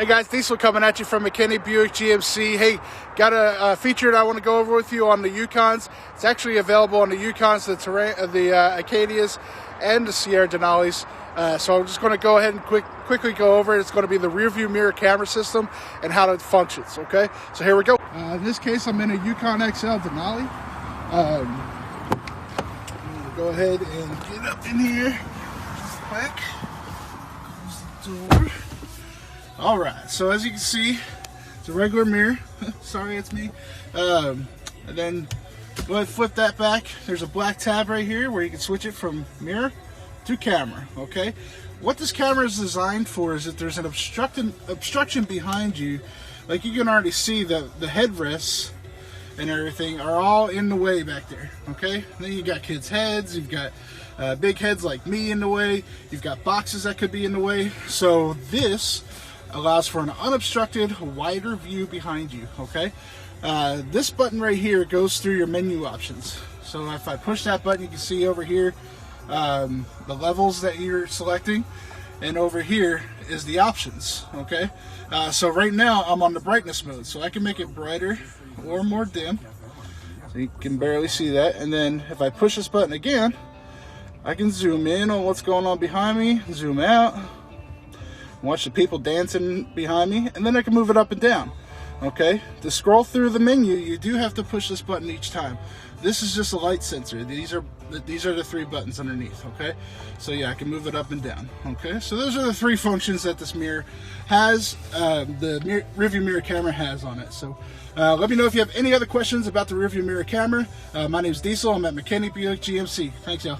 Hey guys, Diesel coming at you from Acadia Buick GMC. Hey, got a feature that I want to go over with you on the Yukons. It's actually available on the Yukons, the Acadias, and the Sierra Denali's. So I'm just going to go ahead and quickly go over it. It's going to be the rear view mirror camera system and how it functions. Okay, so here we go. In this case, I'm in a Yukon XL Denali. I'm going to go ahead and get up in here quick. Close the door. All right, so as you can see, it's a regular mirror. Sorry, it's me. And then go ahead and flip that back. There's a black tab right here where you can switch it from mirror to camera. Okay, what this camera is designed for is that there's an obstruction behind you. Like you can already see the headrests and everything are all in the way back there. Okay, then you got kids' heads, you've got big heads like me in the way, you've got boxes that could be in the way. So this allows for an unobstructed, wider view behind you. Okay, this button right here goes through your menu options. So if I push that button, you can see over here the levels that you're selecting, and over here is the options. Okay, so right now I'm on the brightness mode, so I can make it brighter or more dim, so you can barely see that. And then if I push this button again, I can zoom in on what's going on behind me, zoom out, watch the people dancing behind me, and then I can move it up and down. Okay, to scroll through the menu, you do have to push this button each time. This is just a light sensor. These are the three buttons underneath. Okay, so yeah, I can move it up and down. Okay, so those are the three functions that this mirror has, the rearview mirror camera has on it. So let me know if you have any other questions about the rearview mirror camera. My name is Diesel. I'm at Acadia Buick GMC. Thanks, y'all.